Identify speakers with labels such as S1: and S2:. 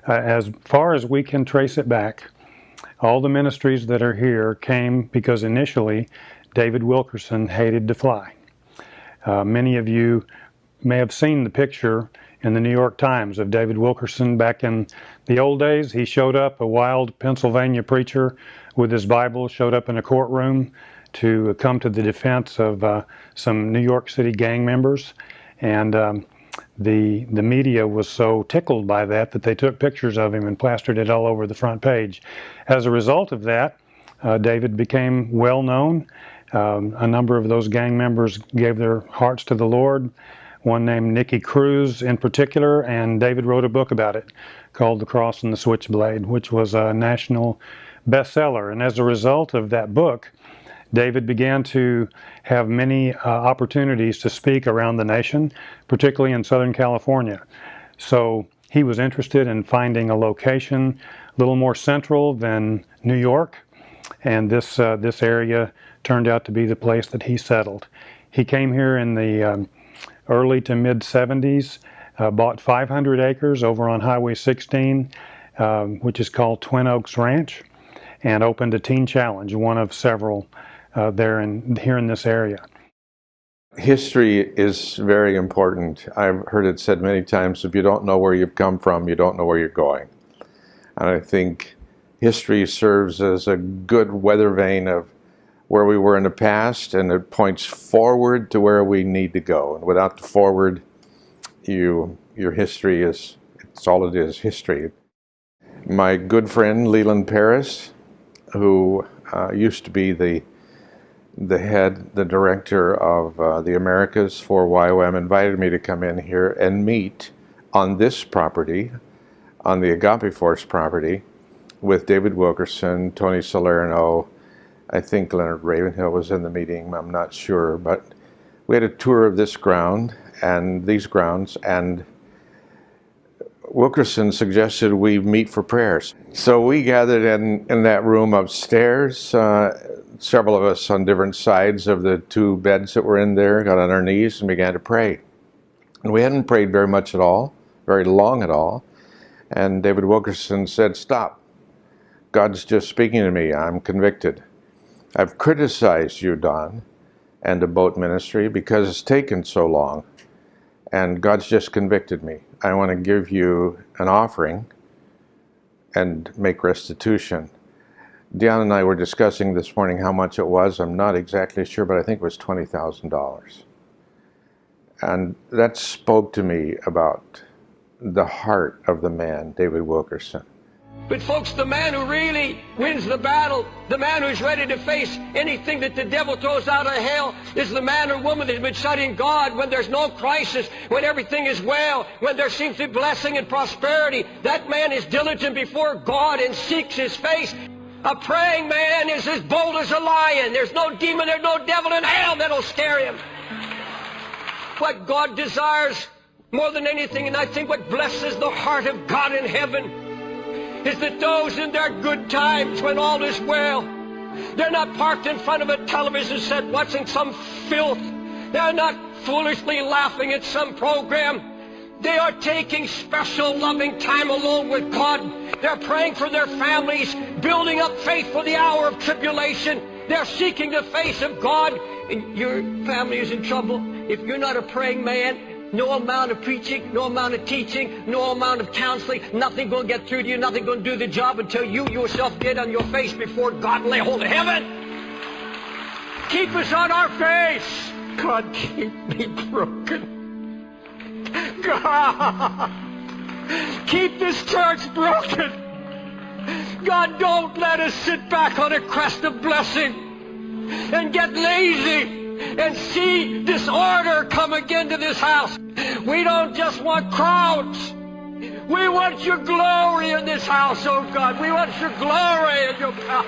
S1: As far as we can trace it back, all the ministries that are here came because initially David Wilkerson hated to fly. Many of you may have seen the picture in the New York Times of David Wilkerson back in the old days. He showed up, a wild Pennsylvania preacher with his Bible, showed up in a courtroom to come to the defense of some New York City gang members. And the media was so tickled by that they took pictures of him and plastered it all over the front page. As a result of that, David became well known. A number of those gang members gave their hearts to the Lord. One named Nicky Cruz in particular, and David wrote a book about it called The Cross and the Switchblade, which was a national bestseller. And as a result of that book, David began to have many opportunities to speak around the nation, particularly in Southern California. So he was interested in finding a location a little more central than New York, and this area turned out to be the place that he settled. He came here in the early to mid 70s, bought 500 acres over on Highway 16, which is called Twin Oaks Ranch, and opened a teen challenge, one of several here in this area.
S2: History is very important. I've heard it said many times, if you don't know where you've come from, you don't know where you're going. And I think history serves as a good weather vane of where we were in the past, and it points forward to where we need to go. And without the forward, your history it's all it is, history. My good friend Leland Paris, who used to be the director of the Americas for YWAM, invited me to come in here and meet on this property, on the Agape Force property, with David Wilkerson, Tony Salerno. I think Leonard Ravenhill was in the meeting, I'm not sure, but we had a tour of this ground and these grounds, and Wilkerson suggested we meet for prayers. So we gathered in that room upstairs, several of us on different sides of the two beds that were in there, got on our knees and began to pray. And we hadn't prayed very much at all, very long at all, and David Wilkerson said, "Stop. God's just speaking to me. I'm convicted. I've criticized you, Don, and the boat ministry because it's taken so long, and God's just convicted me. I want to give you an offering and make restitution." Dion and I were discussing this morning how much it was. I'm not exactly sure, but I think it was $20,000. And that spoke to me about the heart of the man, David Wilkerson.
S3: But folks, the man who really wins the battle, the man who's ready to face anything that the devil throws out of hell, is the man or woman that's been studying God when there's no crisis, when everything is well, when there seems to be blessing and prosperity. That man is diligent before God and seeks His face. A praying man is as bold as a lion. There's no demon, there's no devil in hell that'll scare him. What God desires more than anything, and I think what blesses the heart of God in heaven, is that those in their good times when all is well, they're not parked in front of a television set watching some filth. They're not foolishly laughing at some program. They are taking special loving time alone with God. They're praying for their families, building up faith for the hour of tribulation. They're seeking the face of God. And your family is in trouble. If you're not a praying man, no amount of preaching, no amount of teaching, no amount of counseling, nothing going to get through to you, nothing going to do the job until you yourself get on your face before God and lay hold of heaven. Keep us on our face. God, keep me broken. God, keep this church broken. God, don't let us sit back on a crest of blessing and get lazy and see disorder come again to this house. We don't just want crowds. We want your glory in this house, oh God. We want your glory and your power.